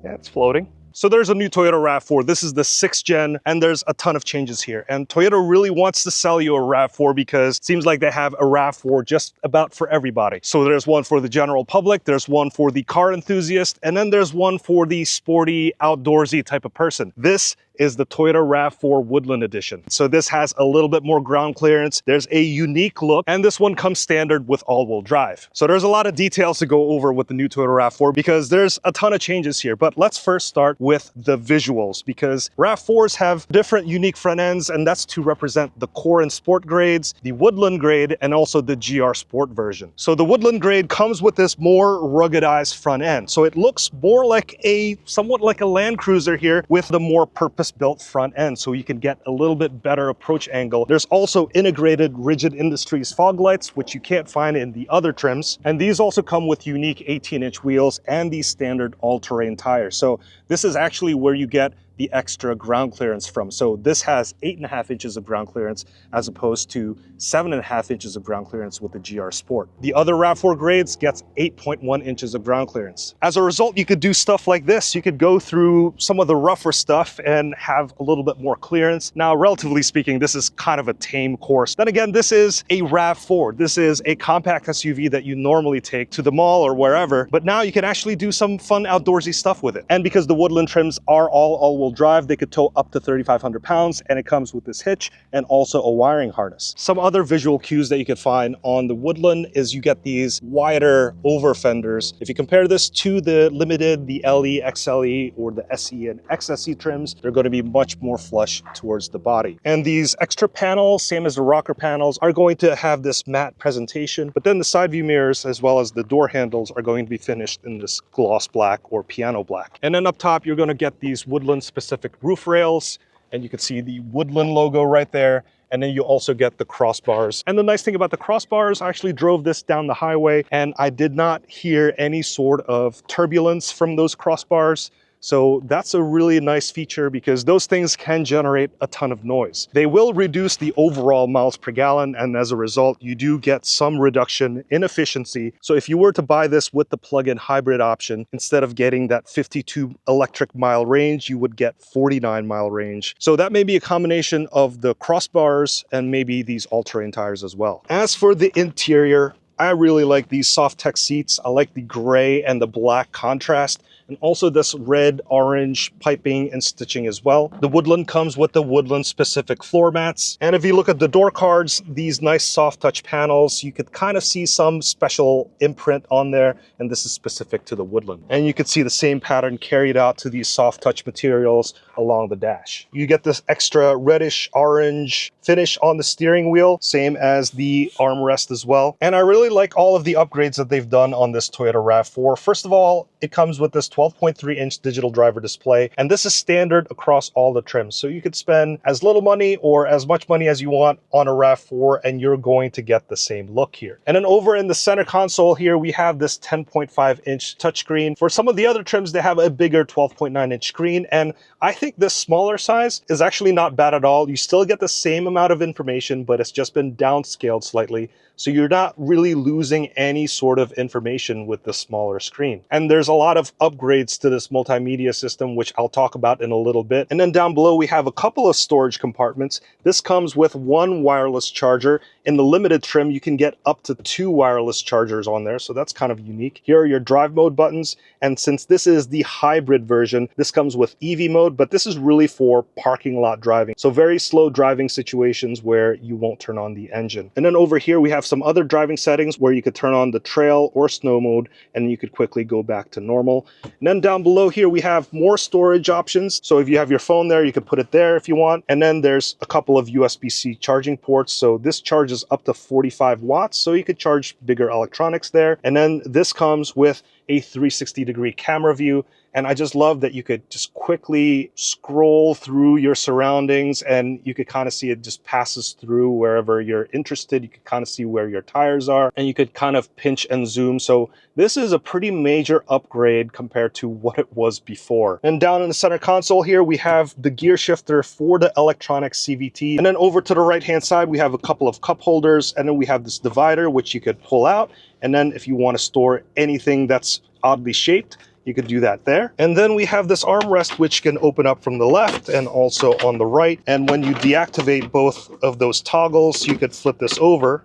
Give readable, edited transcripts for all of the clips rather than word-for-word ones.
Yeah, it's floating. So there's a new Toyota RAV4. This is the 6th gen, and there's a ton of changes here. And Toyota really wants to sell you a RAV4 because it seems like they have a RAV4 just about for everybody. So there's one for the general public, there's one for the car enthusiast, and then there's one for the sporty, outdoorsy type of person. This is the Toyota RAV4 Woodland Edition. So this has a little bit more ground clearance. There's a unique look, and this one comes standard with all-wheel drive. So there's a lot of details to go over with the new Toyota RAV4 because there's a ton of changes here. But let's first start with the visuals, because RAV4s have different unique front ends, and that's to represent the core and sport grades, the Woodland grade, and also the GR Sport version. So the Woodland grade comes with this more ruggedized front end. So it looks more like somewhat like a Land Cruiser here with the more purpose-built front end, so you can get a little bit better approach angle. There's also integrated Rigid Industries fog lights, which you can't find in the other trims. And these also come with unique 18-inch wheels and these standard all-terrain tires. So this is actually where you get the extra ground clearance from. So this has 8.5 inches of ground clearance as opposed to 7.5 inches of ground clearance with the GR Sport. The other RAV4 grades gets 8.1 inches of ground clearance. As a result, you could do stuff like this. You could go through some of the rougher stuff and have a little bit more clearance. Now, relatively speaking, this is kind of a tame course. Then again, this is a RAV4. This is a compact SUV that you normally take to the mall or wherever, but now you can actually do some fun outdoorsy stuff with it. And because the Woodland trims are all-wheel drive, they could tow up to 3,500 pounds, and it comes with this hitch and also a wiring harness. Some other visual cues that you could find on the Woodland is you get these wider over fenders. If you compare this to the Limited, the LE, XLE, or the SE and XSE trims, they're going to be much more flush towards the body. And these extra panels, same as the rocker panels, are going to have this matte presentation, but then the side view mirrors as well as the door handles are going to be finished in this gloss black or piano black. And then up top, you're going to get these Woodland specific roof rails, and you can see the Woodland logo right there. And then you also get the crossbars. And the nice thing about the crossbars, I actually drove this down the highway and I did not hear any sort of turbulence from those crossbars. So that's a really nice feature because those things can generate a ton of noise. They will reduce the overall miles per gallon, and as a result, you do get some reduction in efficiency. So if you were to buy this with the plug-in hybrid option, instead of getting that 52 electric mile range, you would get 49 mile range. So that may be a combination of the crossbars and maybe these all-terrain tires as well. As for the interior, I really like these soft tech seats. I like the gray and the black contrast, and also this red orange piping and stitching as well. The Woodland comes with the Woodland specific floor mats. And if you look at the door cards, these nice soft touch panels, you could kind of see some special imprint on there, and this is specific to the Woodland. And you could see the same pattern carried out to these soft touch materials along the dash. You get this extra reddish orange finish on the steering wheel, same as the armrest as well. And I really like all of the upgrades that they've done on this Toyota RAV4. First of all, it comes with this 12.3-inch digital driver display, and this is standard across all the trims. So you could spend as little money or as much money as you want on a RAV4, and you're going to get the same look here. And then over in the center console here, we have this 10.5-inch touchscreen. For some of the other trims, they have a bigger 12.9-inch screen, and I think this smaller size is actually not bad at all. You still get the same amount of information, but it's just been downscaled slightly. So you're not really losing any sort of information with the smaller screen. And there's a lot of upgrades to this multimedia system, which I'll talk about in a little bit. And then down below, we have a couple of storage compartments. This comes with one wireless charger. In the Limited trim, you can get up to 2 wireless chargers on there. So that's kind of unique. Here are your drive mode buttons. And since this is the hybrid version, this comes with EV mode, but this is really for parking lot driving. So very slow driving situations where you won't turn on the engine. And then over here, we have some other driving settings where you could turn on the trail or snow mode, and you could quickly go back to normal. And then down below here, we have more storage options. So if you have your phone there, you could put it there if you want. And then there's a couple of USB-C charging ports. So this charges up to 45 watts. So you could charge bigger electronics there. And then this comes with a 360-degree camera view. And I just love that you could just quickly scroll through your surroundings and you could kind of see it just passes through wherever you're interested. You could kind of see where your tires are and you could kind of pinch and zoom. So this is a pretty major upgrade compared to what it was before. And down in the center console here, we have the gear shifter for the electronic CVT. And then over to the right-hand side, we have a couple of cup holders, and then we have this divider, which you could pull out. And then if you want to store anything that's oddly shaped, you could do that there. And then we have this armrest, which can open up from the left and also on the right. And when you deactivate both of those toggles, you could flip this over.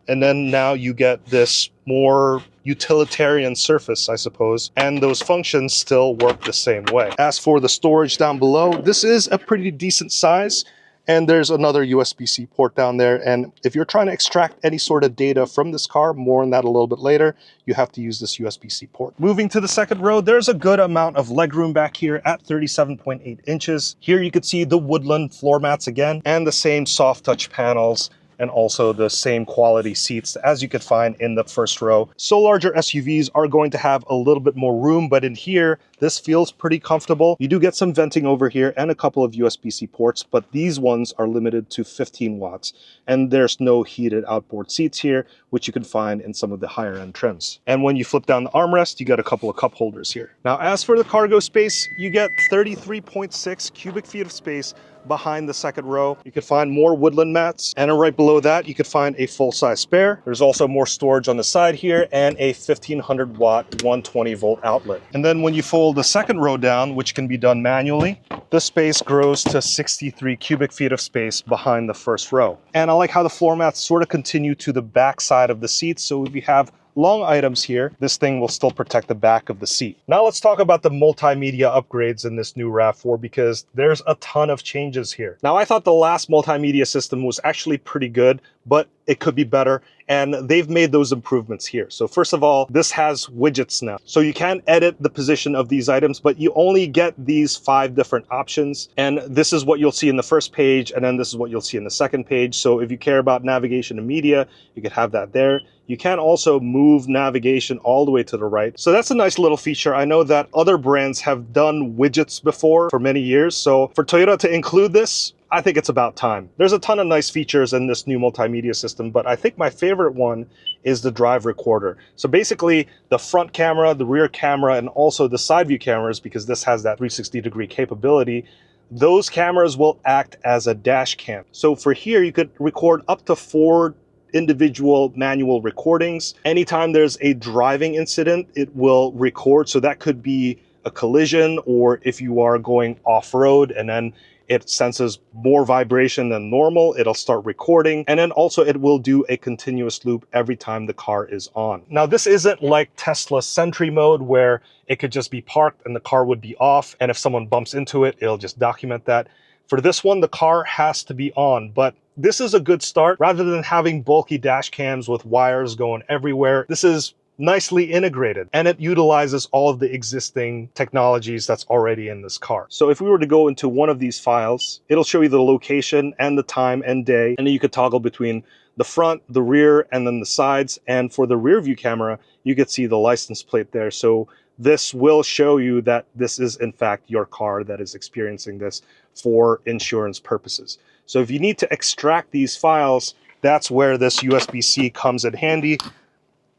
And then now you get this more utilitarian surface, I suppose, and those functions still work the same way. As for the storage down below, this is a pretty decent size, and there's another USB-C port down there. And if you're trying to extract any sort of data from this car, more on that a little bit later, you have to use this USB-C port. Moving to the second row, there's a good amount of legroom back here at 37.8 inches. Here you can see the Woodland floor mats again, and the same soft touch panels, and also the same quality seats as you could find in the first row. So larger SUVs are going to have a little bit more room, but in here, this feels pretty comfortable. You do get some venting over here and a couple of USB-C ports, but these ones are limited to 15 watts. And there's no heated outboard seats here, which you can find in some of the higher end trims. And when you flip down the armrest, you got a couple of cup holders here. Now, as for the cargo space, you get 33.6 cubic feet of space behind the second row. You could find more Woodland mats, and right below that you could find a full-size spare. There's also more storage on the side here and a 1500 watt 120 volt outlet. And then when you fold the second row down, which can be done manually, the space grows to 63 cubic feet of space behind the first row. And I like how the floor mats sort of continue to the back side of the seats, so if you have long items here, this thing will still protect the back of the seat. Now let's talk about the multimedia upgrades in this new RAV4, because there's a ton of changes here. Now, I thought the last multimedia system was actually pretty good, but it could be better, and they've made those improvements here. So first of all, this has widgets now. So you can edit the position of these items, but you only get these 5 different options. And this is what you'll see in the first page, and then this is what you'll see in the second page. So if you care about navigation and media, you could have that there. You can also move navigation all the way to the right. So that's a nice little feature. I know that other brands have done widgets before for many years. So for Toyota to include this, I think it's about time. There's a ton of nice features in this new multimedia system, but I think my favorite one is the drive recorder. So basically the front camera, the rear camera, and also the side view cameras, because this has that 360-degree capability, those cameras will act as a dash cam. So for here, you could record up to 4 individual manual recordings. Anytime there's a driving incident, it will record. So that could be a collision, or if you are going off-road and then it senses more vibration than normal, it'll start recording. And then also it will do a continuous loop every time the car is on. Now, this isn't like Tesla Sentry mode where it could just be parked and the car would be off, and if someone bumps into it, it'll just document that. For this one, the car has to be on, but this is a good start. Rather than having bulky dash cams with wires going everywhere, this is nicely integrated, and it utilizes all of the existing technologies that's already in this car. So if we were to go into one of these files, it'll show you the location and the time and day, and then you could toggle between the front, the rear, and then the sides. And for the rear view camera, you could see the license plate there. So this will show you that this is in fact your car that is experiencing this for insurance purposes. So if you need to extract these files, that's where this USB-C comes in handy.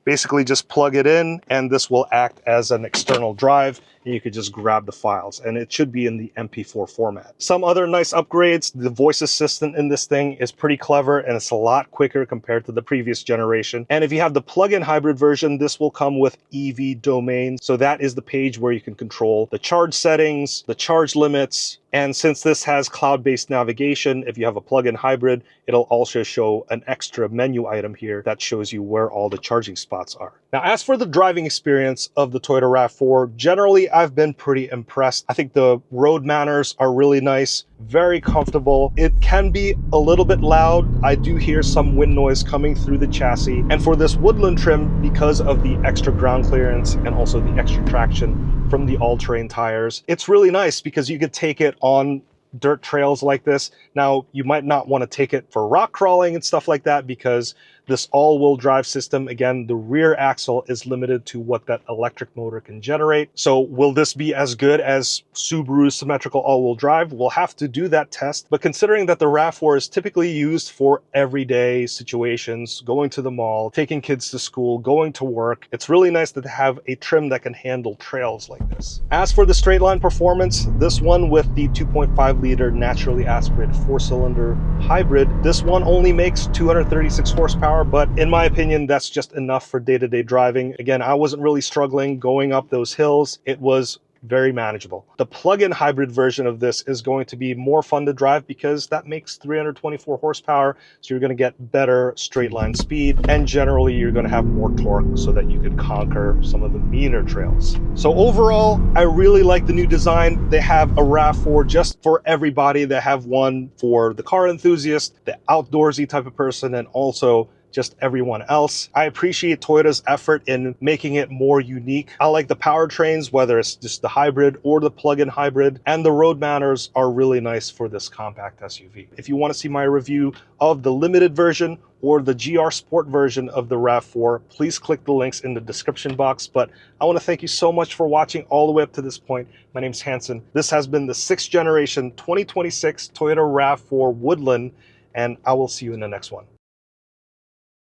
Basically just plug it in, and this will act as an external drive, and you could just grab the files, and it should be in the MP4 format. Some other nice upgrades: the voice assistant in this thing is pretty clever, and it's a lot quicker compared to the previous generation. And if you have the plug-in hybrid version, this will come with EV domain. So that is the page where you can control the charge settings, the charge limits. And since this has cloud-based navigation, if you have a plug-in hybrid, it'll also show an extra menu item here that shows you where all the charging spots are. Now, as for the driving experience of the Toyota RAV4, generally I've been pretty impressed. I think the road manners are really nice, very comfortable. It can be a little bit loud. I do hear some wind noise coming through the chassis. And for this Woodland trim, because of the extra ground clearance and also the extra traction from the all-terrain tires, it's really nice because you could take it on dirt trails like this. Now, you might not want to take it for rock crawling and stuff like that, because this all-wheel drive system, again, the rear axle is limited to what that electric motor can generate. So will this be as good as Subaru's symmetrical all-wheel drive? We'll have to do that test. But considering that the RAV4 is typically used for everyday situations, going to the mall, taking kids to school, going to work, it's really nice to have a trim that can handle trails like this. As for the straight line performance, this one with the 2.5-liter naturally aspirated 4-cylinder hybrid, this one only makes 236 horsepower horsepower, but in my opinion, that's just enough for day-to-day driving. Again, I wasn't really struggling going up those hills. It was very manageable. The plug-in hybrid version of this is going to be more fun to drive because that makes 324 horsepower. So you're going to get better straight line speed, and generally you're going to have more torque so that you can conquer some of the meaner trails. So overall, I really like the new design. They have a RAV4 just for everybody. They have one for the car enthusiast, the outdoorsy type of person, and also just everyone else. I appreciate Toyota's effort in making it more unique. I like the powertrains, whether it's just the hybrid or the plug-in hybrid, and the road manners are really nice for this compact SUV. If you want to see my review of the limited version or the GR Sport version of the RAV4, please click the links in the description box. But I want to thank you so much for watching all the way up to this point. My name's Hanson. This has been the 6th generation 2026 Toyota RAV4 Woodland, and I will see you in the next one.